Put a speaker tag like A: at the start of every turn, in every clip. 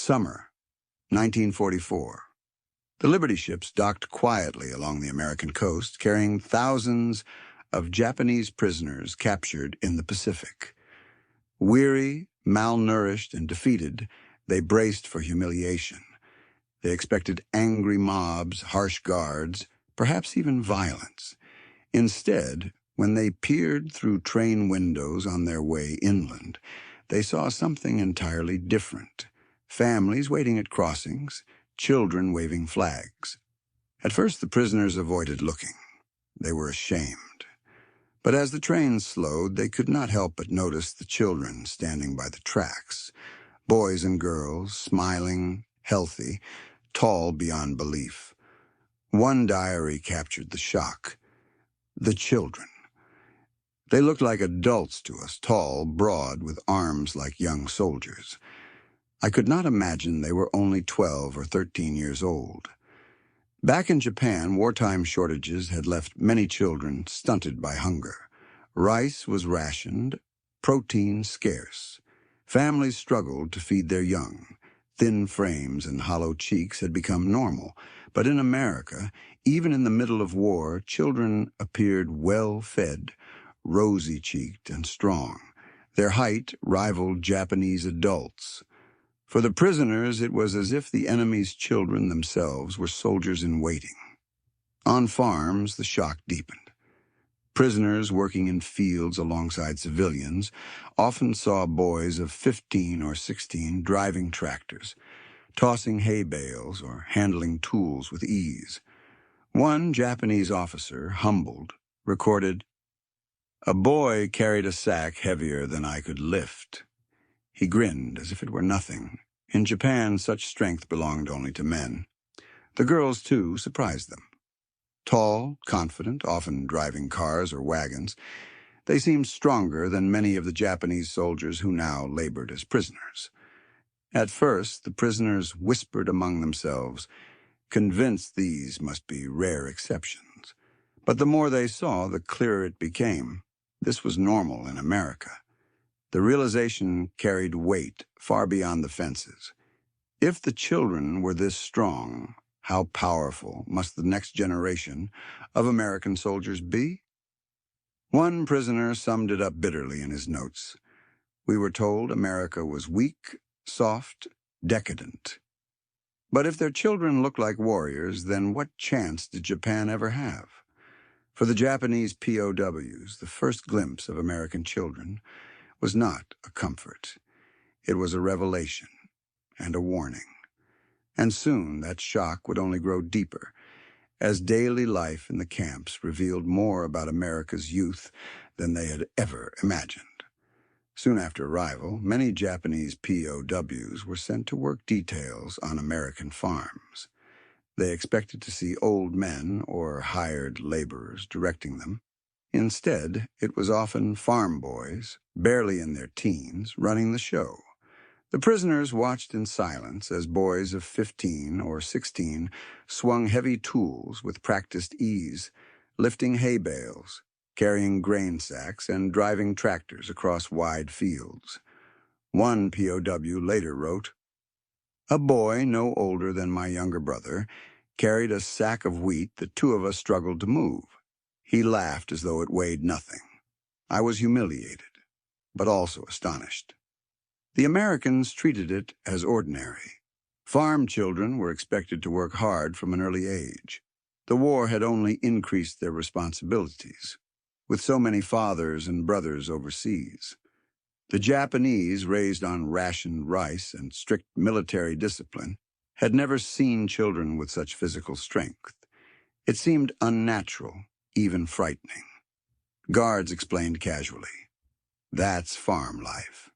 A: Summer, 1944. The Liberty ships docked quietly along the American coast, carrying thousands of Japanese prisoners captured in the Pacific. Weary, malnourished, and defeated, they braced for humiliation. They expected angry mobs, harsh guards, perhaps even violence. Instead, when they peered through train windows on their way inland, they saw something entirely different. Families waiting at crossings, children waving flags. At first, the prisoners avoided looking. They were ashamed. But as the train slowed, they could not help but notice the children standing by the tracks. Boys and girls, smiling, healthy, tall beyond belief. One diary captured the shock. The children. They looked like adults to us, tall, broad, with arms like young soldiers. I could not imagine they were only 12 or 13 years old. Back in Japan, wartime shortages had left many children stunted by hunger. Rice was rationed, protein scarce. Families struggled to feed their young. Thin frames and hollow cheeks had become normal. But in America, even in the middle of war, children appeared well-fed, rosy-cheeked and strong. Their height rivaled Japanese adults. For the prisoners, it was as if the enemy's children themselves were soldiers in waiting. On farms, the shock deepened. Prisoners working in fields alongside civilians often saw boys of 15 or 16 driving tractors, tossing hay bales or handling tools with ease. One Japanese officer, humbled, recorded, "A boy carried a sack heavier than I could lift." He grinned as if it were nothing. In Japan, such strength belonged only to men. The girls, too, surprised them. Tall, confident, often driving cars or wagons, they seemed stronger than many of the Japanese soldiers who now labored as prisoners. At first, the prisoners whispered among themselves, convinced these must be rare exceptions. But the more they saw, the clearer it became. This was normal in America. The realization carried weight far beyond the fences. If the children were this strong, how powerful must the next generation of American soldiers be? One prisoner summed it up bitterly in his notes. We were told America was weak, soft, decadent. But if their children looked like warriors, then what chance did Japan ever have? For the Japanese POWs, the first glimpse of American children was not a comfort. It was a revelation and a warning. And soon that shock would only grow deeper, as daily life in the camps revealed more about America's youth than they had ever imagined. Soon after arrival, many Japanese POWs were sent to work details on American farms. They expected to see old men or hired laborers directing them. Instead, it was often farm boys, barely in their teens, running the show. The prisoners watched in silence as boys of 15 or 16 swung heavy tools with practiced ease, lifting hay bales, carrying grain sacks, and driving tractors across wide fields. One POW later wrote, "A boy no older than my younger brother carried a sack of wheat that two of us struggled to move. He laughed as though it weighed nothing. I was humiliated, but also astonished." The Americans treated it as ordinary. Farm children were expected to work hard from an early age. The war had only increased their responsibilities, with so many fathers and brothers overseas. The Japanese, raised on rationed rice and strict military discipline, had never seen children with such physical strength. It seemed unnatural, even frightening. Guards explained casually, "That's farm life.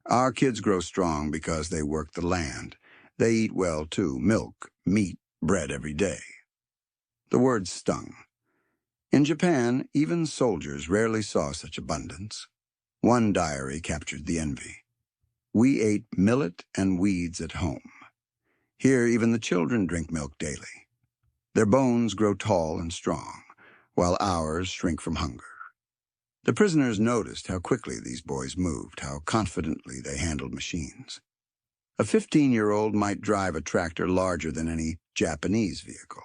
A: Our kids grow strong because they work the land. They eat well, too, milk, meat, bread every day." The words stung. In Japan, even soldiers rarely saw such abundance. One diary captured the envy. "We ate millet and weeds at home. Here, even the children drink milk daily. Their bones grow tall and strong, while ours shrink from hunger." The prisoners noticed how quickly these boys moved, how confidently they handled machines. A 15-year-old might drive a tractor larger than any Japanese vehicle.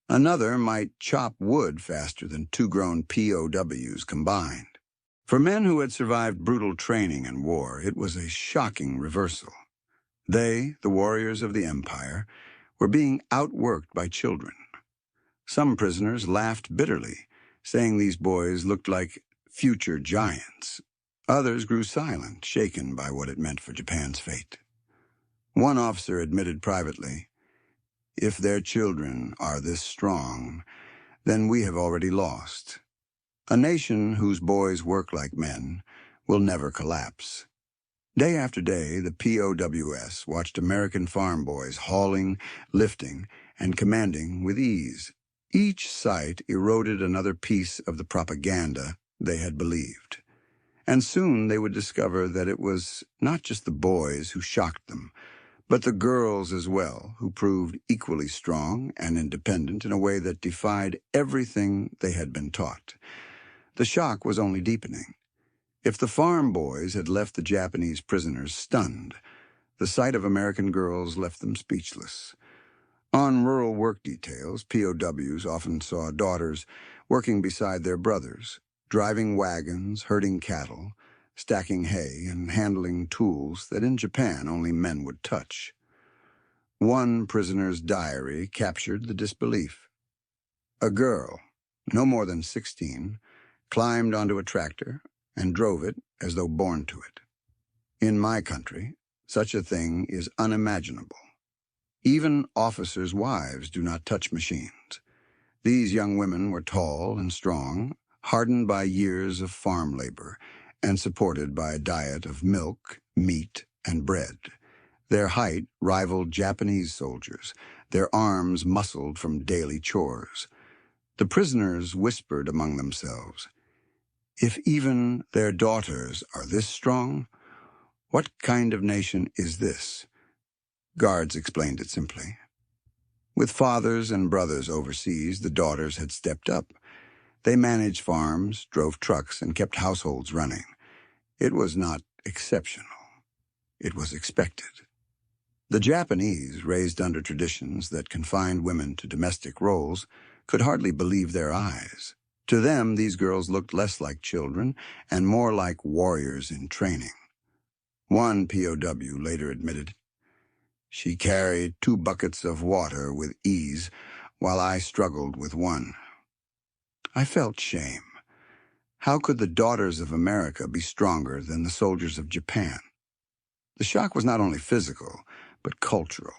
A: Another might chop wood faster than two grown POWs combined. For men who had survived brutal training and war, it was a shocking reversal. They, the warriors of the empire, were being outworked by children. Some prisoners laughed bitterly, saying these boys looked like future giants. Others grew silent, shaken by what it meant for Japan's fate. One officer admitted privately, "If their children are this strong, then we have already lost. A nation whose boys work like men will never collapse." Day after day, the POWs watched American farm boys hauling, lifting, and commanding with ease. Each sight eroded another piece of the propaganda they had believed. And soon they would discover that it was not just the boys who shocked them, but the girls as well, who proved equally strong and independent in a way that defied everything they had been taught. The shock was only deepening. If the farm boys had left the Japanese prisoners stunned, the sight of American girls left them speechless. On rural work details, POWs often saw daughters working beside their brothers, driving wagons, herding cattle, stacking hay, and handling tools that in Japan only men would touch. One prisoner's diary captured the disbelief. A girl, no more than 16, climbed onto a tractor and drove it as though born to it. In my country, such a thing is unimaginable. Even officers' wives do not touch machines. These young women were tall and strong, hardened by years of farm labor, and supported by a diet of milk, meat, and bread. Their height rivaled Japanese soldiers, their arms muscled from daily chores. The prisoners whispered among themselves, "If even their daughters are this strong, what kind of nation is this?" Guards explained it simply. With fathers and brothers overseas, the daughters had stepped up. They managed farms, drove trucks, and kept households running. It was not exceptional. It was expected. The Japanese, raised under traditions that confined women to domestic roles, could hardly believe their eyes. To them, these girls looked less like children and more like warriors in training. One POW later admitted, "She carried 2 buckets of water with ease, while I struggled with 1. I felt shame. How could the daughters of America be stronger than the soldiers of Japan?" The shock was not only physical, but cultural.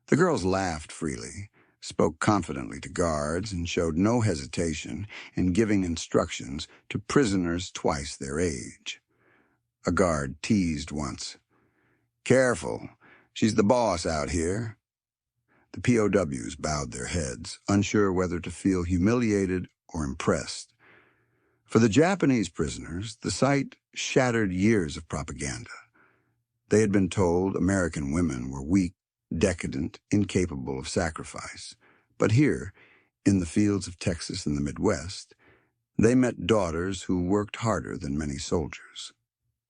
A: The girls laughed freely, spoke confidently to guards, and showed no hesitation in giving instructions to prisoners twice their age. A guard teased once, "Careful, she's the boss out here." The POWs bowed their heads, unsure whether to feel humiliated or impressed. For the Japanese prisoners, the sight shattered years of propaganda. They had been told American women were weak, decadent, incapable of sacrifice. But here, in the fields of Texas and the Midwest, they met daughters who worked harder than many soldiers.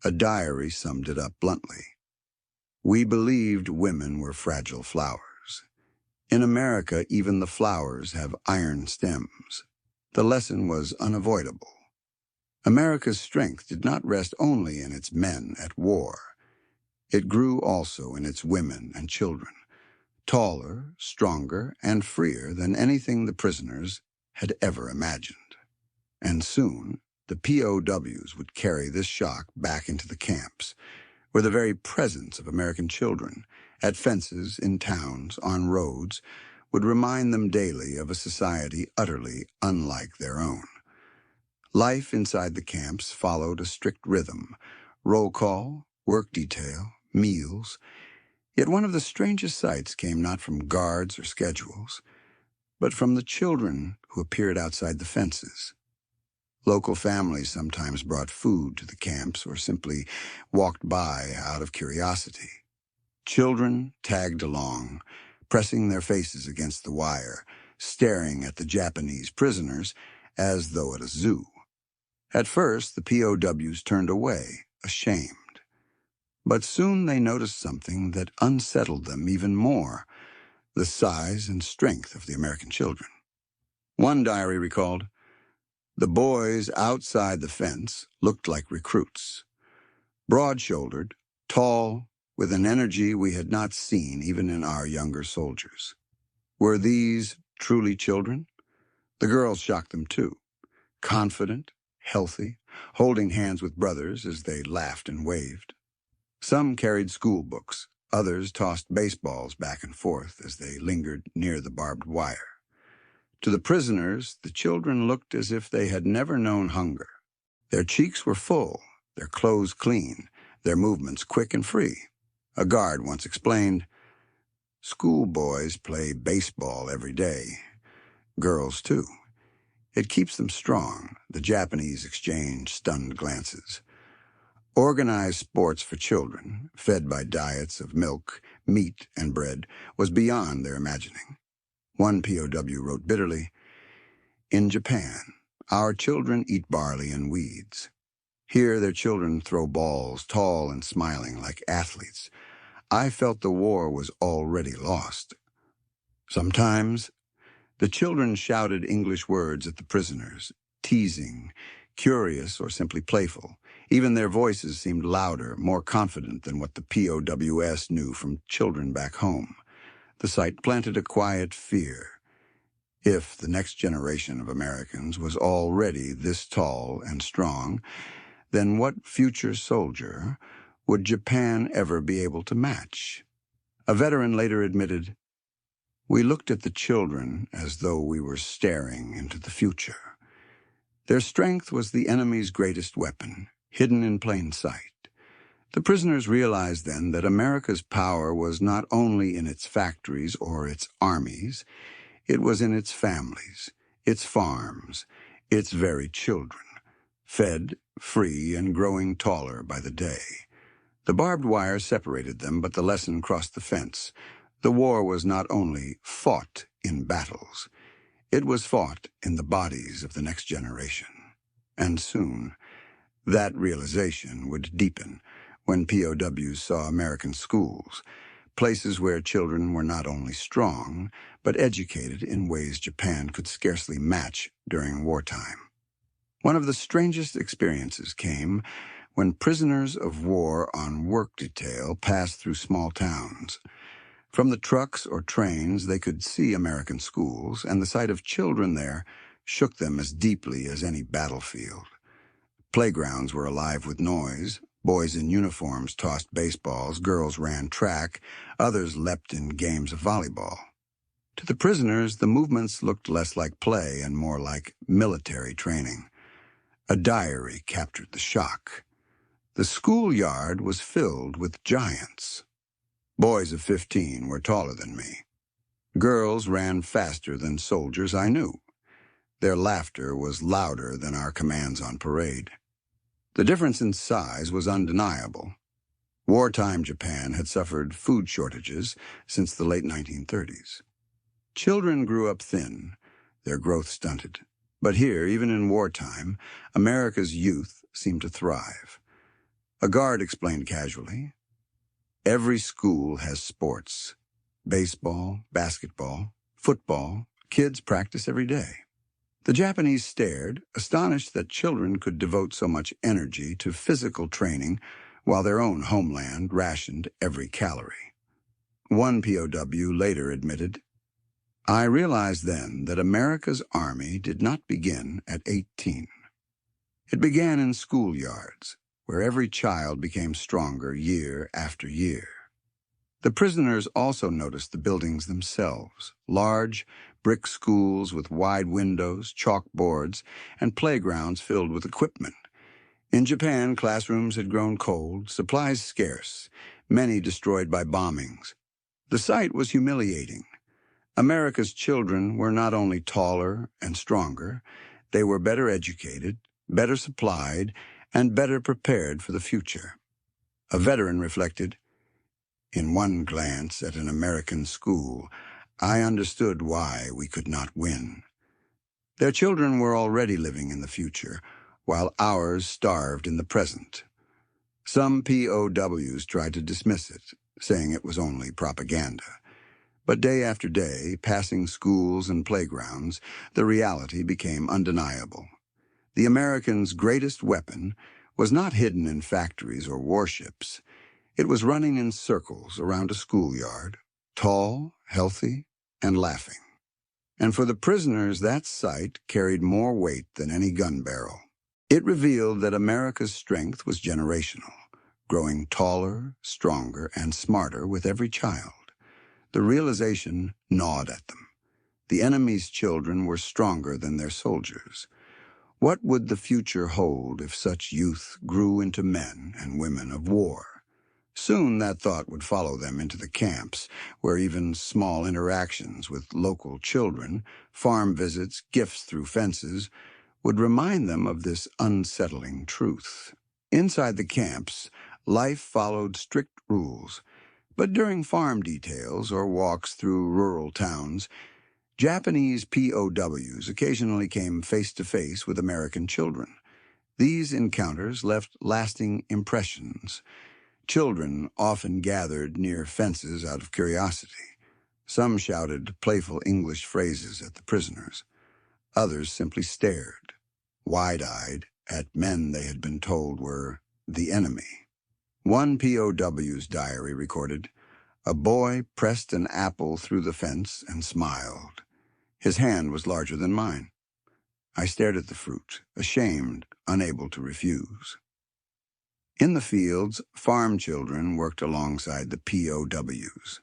A: A diary summed it up bluntly. "We believed women were fragile flowers. In America, even the flowers have iron stems." The lesson was unavoidable. America's strength did not rest only in its men at war. It grew also in its women and children, taller, stronger, and freer than anything the prisoners had ever imagined. And soon, the POWs would carry this shock back into the camps, where the very presence of American children, at fences, in towns, on roads, would remind them daily of a society utterly unlike their own. Life inside the camps followed a strict rhythm: roll call, work detail, meals. Yet one of the strangest sights came not from guards or schedules, but from the children who appeared outside the fences. Local families sometimes brought food to the camps or simply walked by out of curiosity. Children tagged along, pressing their faces against the wire, staring at the Japanese prisoners as though at a zoo. At first, the POWs turned away, ashamed. But soon they noticed something that unsettled them even more: the size and strength of the American children. One diary recalled, "The boys outside the fence looked like recruits, broad-shouldered, tall, with an energy we had not seen even in our younger soldiers." Were these truly children? The girls shocked them too, confident, healthy, holding hands with brothers as they laughed and waved. Some carried school books, others tossed baseballs back and forth as they lingered near the barbed wire. To the prisoners, the children looked as if they had never known hunger. Their cheeks were full, their clothes clean, their movements quick and free. A guard once explained, "Schoolboys play baseball every day. Girls, too. It keeps them strong." The Japanese exchanged stunned glances. Organized sports for children, fed by diets of milk, meat, and bread, was beyond their imagining. One POW wrote bitterly, "In Japan, our children eat barley and weeds. Here their children throw balls, tall and smiling like athletes. I felt the war was already lost." Sometimes, the children shouted English words at the prisoners, teasing, curious, or simply playful. Even their voices seemed louder, more confident than what the POWs knew from children back home. The sight planted a quiet fear. If the next generation of Americans was already this tall and strong, then what future soldier would Japan ever be able to match? A veteran later admitted, "We looked at the children as though we were staring into the future." Their strength was the enemy's greatest weapon, hidden in plain sight. The prisoners realized then that America's power was not only in its factories or its armies, it was in its families, its farms, its very children, fed, free, and growing taller by the day. The barbed wire separated them, but the lesson crossed the fence. The war was not only fought in battles, it was fought in the bodies of the next generation. And soon, that realization would deepen when POWs saw American schools, places where children were not only strong, but educated in ways Japan could scarcely match during wartime. One of the strangest experiences came when prisoners of war on work detail passed through small towns. From the trucks or trains, they could see American schools, and the sight of children there shook them as deeply as any battlefield. Playgrounds were alive with noise. Boys in uniforms tossed baseballs, girls ran track, others leapt in games of volleyball. To the prisoners, the movements looked less like play and more like military training. A diary captured the shock. The schoolyard was filled with giants. Boys of 15 were taller than me. Girls ran faster than soldiers I knew. Their laughter was louder than our commands on parade. The difference in size was undeniable. Wartime Japan had suffered food shortages since the late 1930s. Children grew up thin, their growth stunted. But here, even in wartime, America's youth seemed to thrive. A guard explained casually, "Every school has sports. Baseball, basketball, football. Kids practice every day." The Japanese stared, astonished that children could devote so much energy to physical training while their own homeland rationed every calorie. One POW later admitted, "I realized then that America's army did not begin at 18. It began in schoolyards, where every child became stronger year after year." The prisoners also noticed the buildings themselves, large brick schools with wide windows, chalkboards, and playgrounds filled with equipment. In Japan, classrooms had grown cold, supplies scarce, many destroyed by bombings. The sight was humiliating. America's children were not only taller and stronger, they were better educated, better supplied, and better prepared for the future. A veteran reflected, "In one glance at an American school, I understood why we could not win." Their children were already living in the future, while ours starved in the present. Some POWs tried to dismiss it, saying it was only propaganda. But day after day, passing schools and playgrounds, the reality became undeniable. The Americans' greatest weapon was not hidden in factories or warships. It was running in circles around a schoolyard, tall, healthy, and laughing. And for the prisoners, that sight carried more weight than any gun barrel. It revealed that America's strength was generational, growing taller, stronger, and smarter with every child. The realization gnawed at them. The enemy's children were stronger than their soldiers. What would the future hold if such youth grew into men and women of war? Soon that thought would follow them into the camps, where even small interactions with local children, farm visits, gifts through fences, would remind them of this unsettling truth. Inside the camps, life followed strict rules, but during farm details or walks through rural towns, Japanese POWs occasionally came face to face with American children. These encounters left lasting impressions. Children often gathered near fences out of curiosity. Some shouted playful English phrases at the prisoners. Others simply stared, wide-eyed, at men they had been told were the enemy. One POW's diary recorded, "A boy pressed an apple through the fence and smiled. His hand was larger than mine. I stared at the fruit, ashamed, unable to refuse." In the fields, farm children worked alongside the POWs.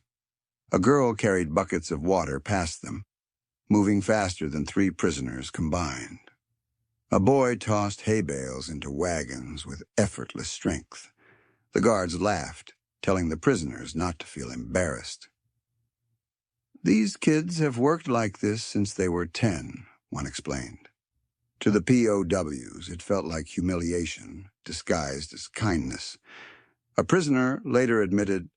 A: A girl carried buckets of water past them, moving faster than 3 prisoners combined. A boy tossed hay bales into wagons with effortless strength. The guards laughed, telling the prisoners not to feel embarrassed. "These kids have worked like this since they were 10, one explained. To the POWs, it felt like humiliation, disguised as kindness. A prisoner later admitted,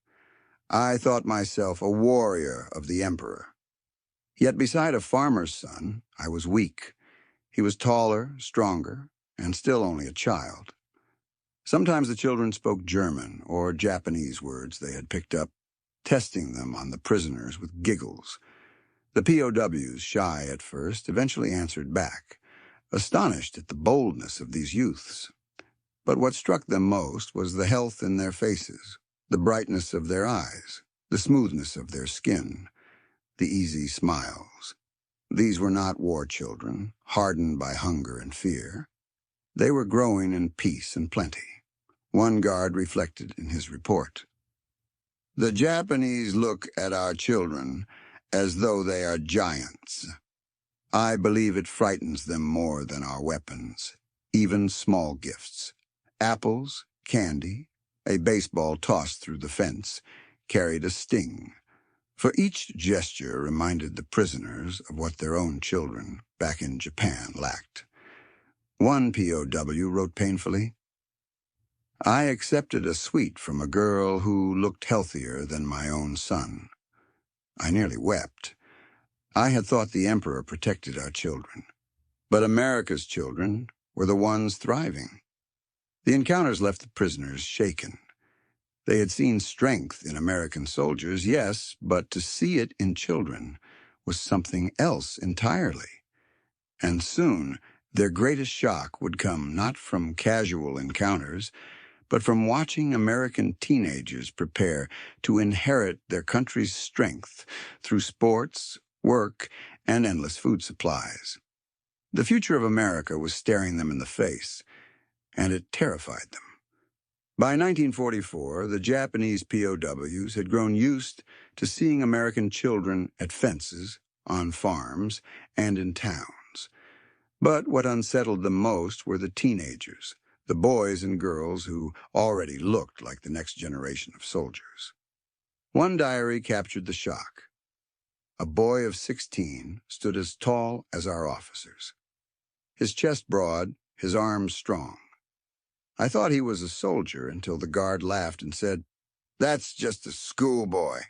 A: "I thought myself a warrior of the emperor. Yet beside a farmer's son, I was weak. He was taller, stronger, and still only a child." Sometimes the children spoke German or Japanese words they had picked up, testing them on the prisoners with giggles. The POWs, shy at first, eventually answered back, astonished at the boldness of these youths. But what struck them most was the health in their faces, the brightness of their eyes, the smoothness of their skin, the easy smiles. These were not war children, hardened by hunger and fear. They were growing in peace and plenty. One guard reflected in his report, "The Japanese look at our children as though they are giants. I believe it frightens them more than our weapons, even small gifts. Apples, candy, a baseball tossed through the fence, carried a sting. For each gesture reminded the prisoners of what their own children back in Japan lacked." One POW wrote painfully, "I accepted a sweet from a girl who looked healthier than my own son. I nearly wept. I had thought the emperor protected our children, but America's children were the ones thriving." The encounters left the prisoners shaken. They had seen strength in American soldiers, yes, but to see it in children was something else entirely. And soon, their greatest shock would come not from casual encounters, but from watching American teenagers prepare to inherit their country's strength through sports, work, and endless food supplies. The future of America was staring them in the face, and it terrified them. By 1944, the Japanese POWs had grown used to seeing American children at fences, on farms, and in towns. But what unsettled them most were the teenagers, the boys and girls who already looked like the next generation of soldiers. One diary captured the shock. A boy of 16 stood as tall as our officers. His chest broad, his arms strong. I thought he was a soldier until the guard laughed and said, "That's just a schoolboy."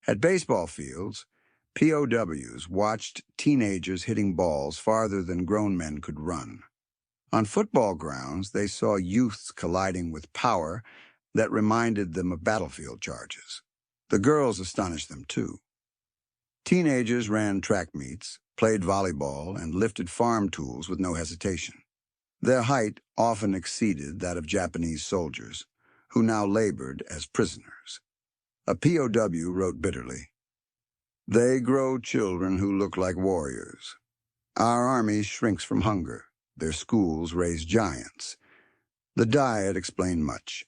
A: At baseball fields, POWs watched teenagers hitting balls farther than grown men could run. On football grounds, they saw youths colliding with power that reminded them of battlefield charges. The girls astonished them, too. Teenagers ran track meets, played volleyball, and lifted farm tools with no hesitation. Their height often exceeded that of Japanese soldiers, who now labored as prisoners. A POW wrote bitterly, "They grow children who look like warriors. Our army shrinks from hunger. Their schools raise giants." The diet explained much.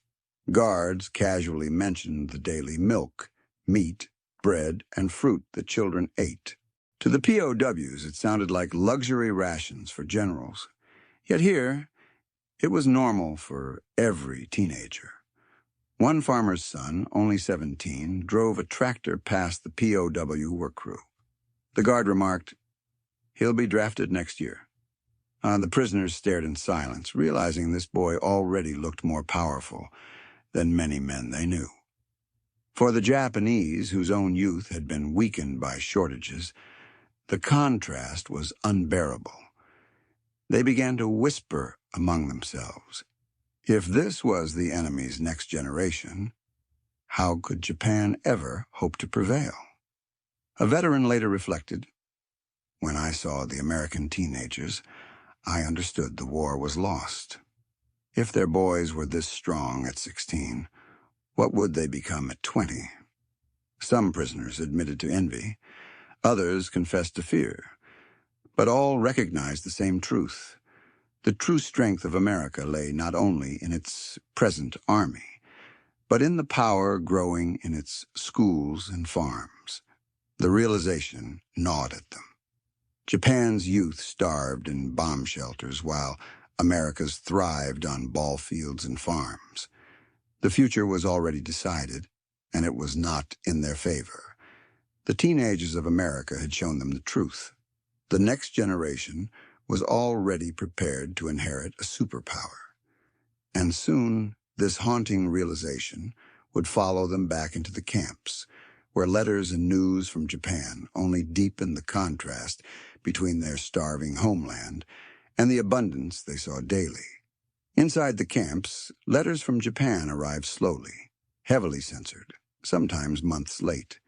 A: Guards casually mentioned the daily milk, meat, bread, and fruit that children ate. To the POWs, it sounded like luxury rations for generals. Yet here, it was normal for every teenager. One farmer's son, only 17, drove a tractor past the POW work crew. The guard remarked, "He'll be drafted next year." The prisoners stared in silence, realizing this boy already looked more powerful than many men they knew. For the Japanese, whose own youth had been weakened by shortages, the contrast was unbearable. They began to whisper among themselves, if this was the enemy's next generation, how could Japan ever hope to prevail? A veteran later reflected, "When I saw the American teenagers, I understood the war was lost. If their boys were this strong at 16, what would they become at 20? Some prisoners admitted to envy, others confessed to fear, but all recognized the same truth. The true strength of America lay not only in its present army, but in the power growing in its schools and farms. The realization gnawed at them. Japan's youth starved in bomb shelters, while America's thrived on ball fields and farms. The future was already decided, and it was not in their favor. The teenagers of America had shown them the truth. The next generation was already prepared to inherit a superpower. And soon, this haunting realization would follow them back into the camps, where letters and news from Japan only deepened the contrast between their starving homeland and the abundance they saw daily. Inside the camps, letters from Japan arrived slowly, heavily censored, sometimes months late.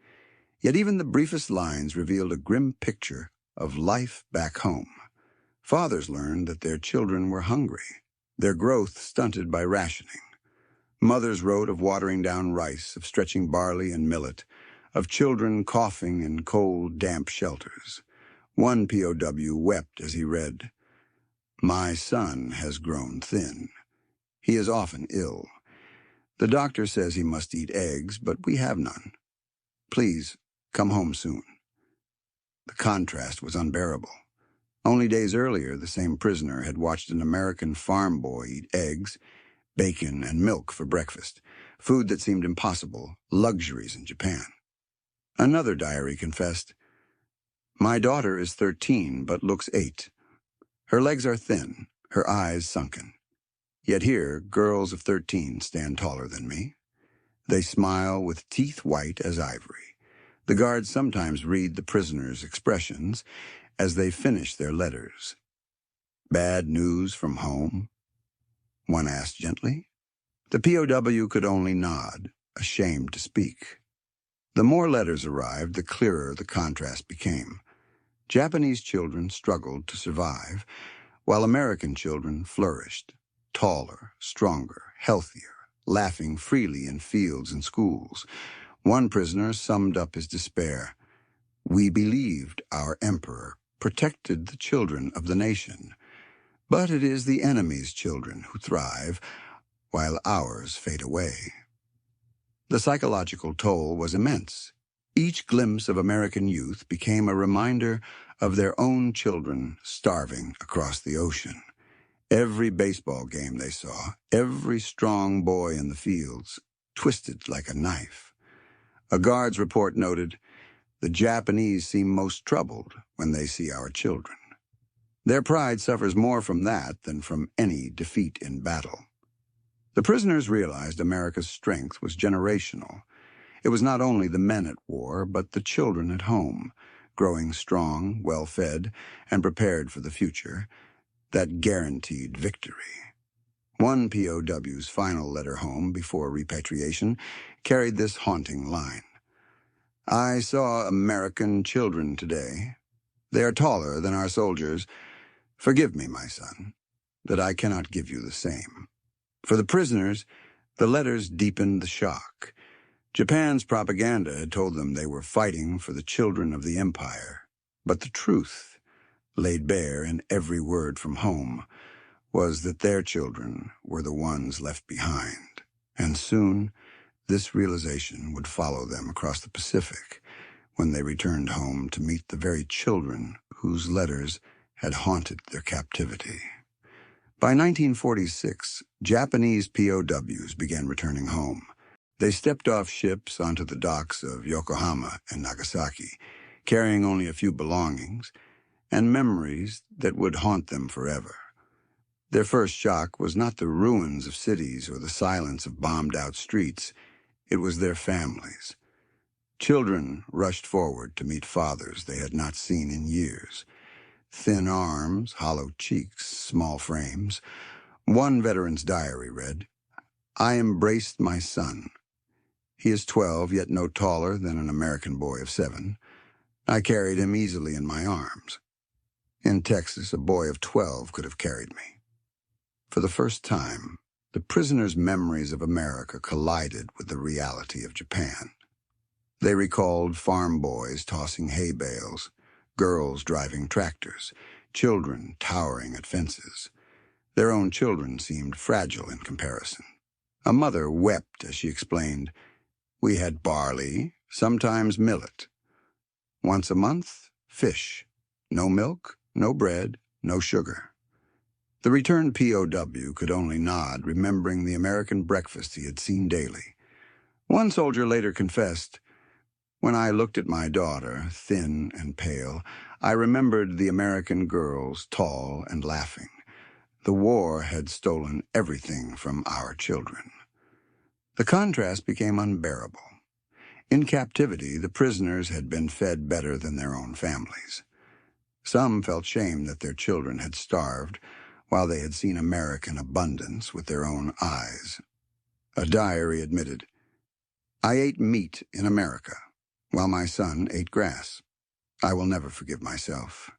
A: Yet even the briefest lines revealed a grim picture of life back home. Fathers learned that their children were hungry, their growth stunted by rationing. Mothers wrote of watering down rice, of stretching barley and millet, of children coughing in cold, damp shelters. One POW wept as he read, "My son has grown thin. He is often ill. The doctor says he must eat eggs, but we have none. Please, come home soon." The contrast was unbearable. Only days earlier, the same prisoner had watched an American farm boy eat eggs, bacon, and milk for breakfast, food that seemed impossible, luxuries in Japan. Another diary confessed, "My daughter is 13 but looks 8. Her legs are thin, her eyes sunken. Yet here, girls of 13 stand taller than me. They smile with teeth white as ivory. The guards sometimes read the prisoners' expressions as they finish their letters. Bad news from home?" one asked gently. The POW could only nod, ashamed to speak. The more letters arrived, the clearer the contrast became. Japanese children struggled to survive, while American children flourished, taller, stronger, healthier, laughing freely in fields and schools. One prisoner summed up his despair. "We believed our emperor protected the children of the nation, but it is the enemy's children who thrive, while ours fade away." The psychological toll was immense. Each glimpse of American youth became a reminder of their own children starving across the ocean. Every baseball game they saw, every strong boy in the fields, twisted like a knife. A guard's report noted, "The Japanese seem most troubled when they see our children. Their pride suffers more from that than from any defeat in battle." The prisoners realized America's strength was generational. It was not only the men at war, but the children at home, growing strong, well-fed, and prepared for the future. that guaranteed victory. One POW's final letter home before repatriation carried this haunting line. "I saw American children today. They are taller than our soldiers. Forgive me, my son, that I cannot give you the same." For the prisoners, the letters deepened the shock. Japan's propaganda had told them they were fighting for the children of the empire, but the truth, laid bare in every word from home, was that their children were the ones left behind. And soon, this realization would follow them across the Pacific when they returned home to meet the very children whose letters had haunted their captivity. By 1946, Japanese POWs began returning home. They stepped off ships onto the docks of Yokohama and Nagasaki, carrying only a few belongings and memories that would haunt them forever. Their first shock was not the ruins of cities or the silence of bombed-out streets. It was their families. Children rushed forward to meet fathers they had not seen in years. Thin arms, hollow cheeks, small frames. One veteran's diary read, "I embraced my son. He is 12, yet no taller than an American boy of 7. I carried him easily in my arms. In Texas, a boy of 12 could have carried me." For the first time, the prisoners' memories of America collided with the reality of Japan. They recalled farm boys tossing hay bales, girls driving tractors, children towering at fences. Their own children seemed fragile in comparison. A mother wept as she explained, "We had barley, sometimes millet. Once a month, fish. No milk, no bread, no sugar." The returned POW could only nod, remembering the American breakfast he had seen daily. One soldier later confessed, "When I looked at my daughter, thin and pale, I remembered the American girls, tall and laughing. The war had stolen everything from our children." The contrast became unbearable. In captivity, the prisoners had been fed better than their own families. Some felt shame that their children had starved, while they had seen American abundance with their own eyes. A diary admitted, "I ate meat in America, while my son ate grass. I will never forgive myself."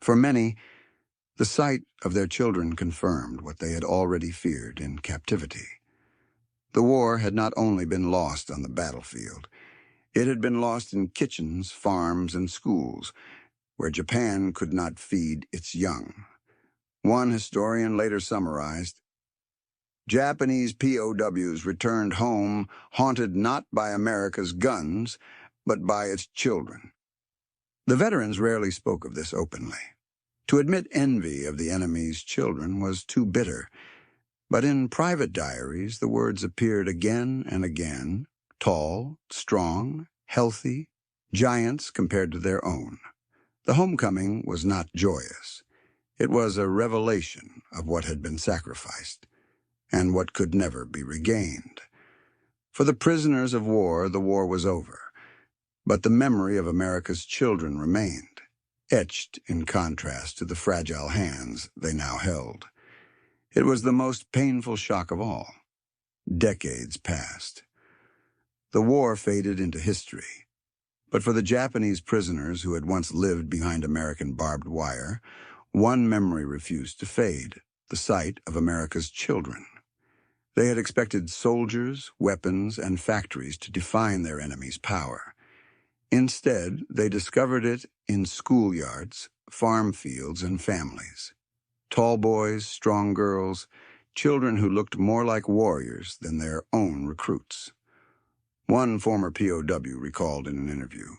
A: For many, the sight of their children confirmed what they had already feared in captivity. The war had not only been lost on the battlefield, it had been lost in kitchens, farms, and schools, where Japan could not feed its young. One historian later summarized, "Japanese POWs returned home haunted not by America's guns, but by its children." The veterans rarely spoke of this openly. To admit envy of the enemy's children was too bitter, but in private diaries the words appeared again and again, tall, strong, healthy, giants compared to their own. The homecoming was not joyous. It was a revelation of what had been sacrificed and what could never be regained. For the prisoners of war, the war was over, but the memory of America's children remained, etched in contrast to the fragile hands they now held. It was the most painful shock of all. Decades passed. The war faded into history, but for the Japanese prisoners who had once lived behind American barbed wire, one memory refused to fade, the sight of America's children. They had expected soldiers, weapons, and factories to define their enemy's power. Instead, they discovered it in schoolyards, farm fields, and families. Tall boys, strong girls, children who looked more like warriors than their own recruits. One former POW recalled in an interview,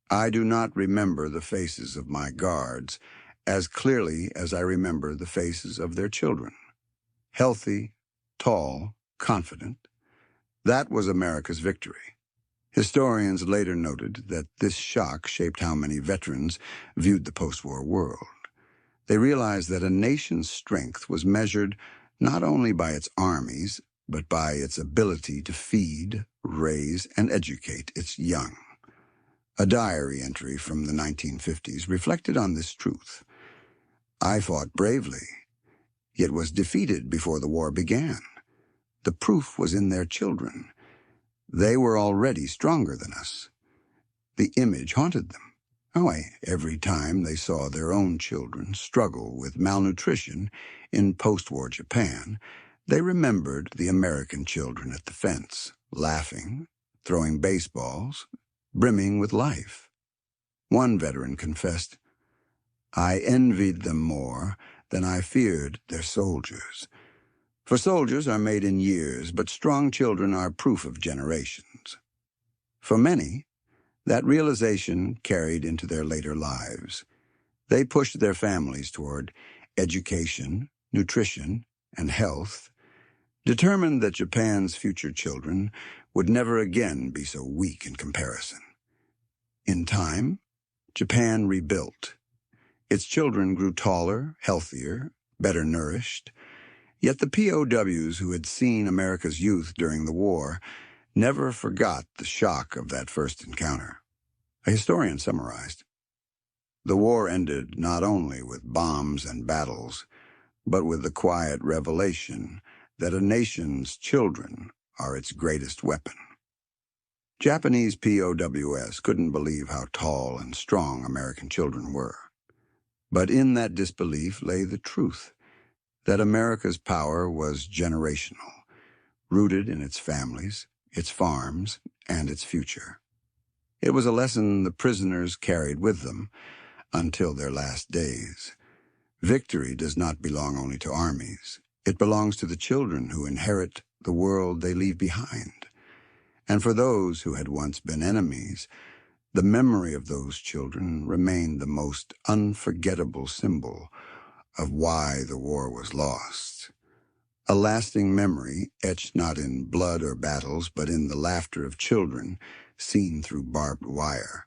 A: "I do not remember the faces of my guards as clearly as I remember the faces of their children. Healthy, tall, confident. That was America's victory." Historians later noted that this shock shaped how many veterans viewed the post-war world. They realized that a nation's strength was measured not only by its armies, but by its ability to feed, raise, and educate its young. A diary entry from the 1950s reflected on this truth. I fought bravely, yet was defeated before the war began. The proof was in their children. They were already stronger than us. The image haunted them. Every time they saw their own children struggle with malnutrition in post-war Japan, they remembered the American children at the fence, laughing, throwing baseballs, brimming with life. One veteran confessed, "I envied them more than I feared their soldiers." For soldiers are made in years, but strong children are proof of generations. For many, that realization carried into their later lives. They pushed their families toward education, nutrition, and health, determined that Japan's future children would never again be so weak in comparison. In time, Japan rebuilt. Its children grew taller, healthier, better nourished. Yet the POWs who had seen America's youth during the war never forgot the shock of that first encounter. A historian summarized, "The war ended not only with bombs and battles, but with the quiet revelation that a nation's children are its greatest weapon." Japanese POWs couldn't believe how tall and strong American children were. But in that disbelief lay the truth, that America's power was generational, rooted in its families, its farms, and its future. It was a lesson the prisoners carried with them until their last days. Victory does not belong only to armies. It belongs to the children who inherit the world they leave behind. And for those who had once been enemies, the memory of those children remained the most unforgettable symbol of why the war was lost. A lasting memory etched not in blood or battles, but in the laughter of children seen through barbed wire,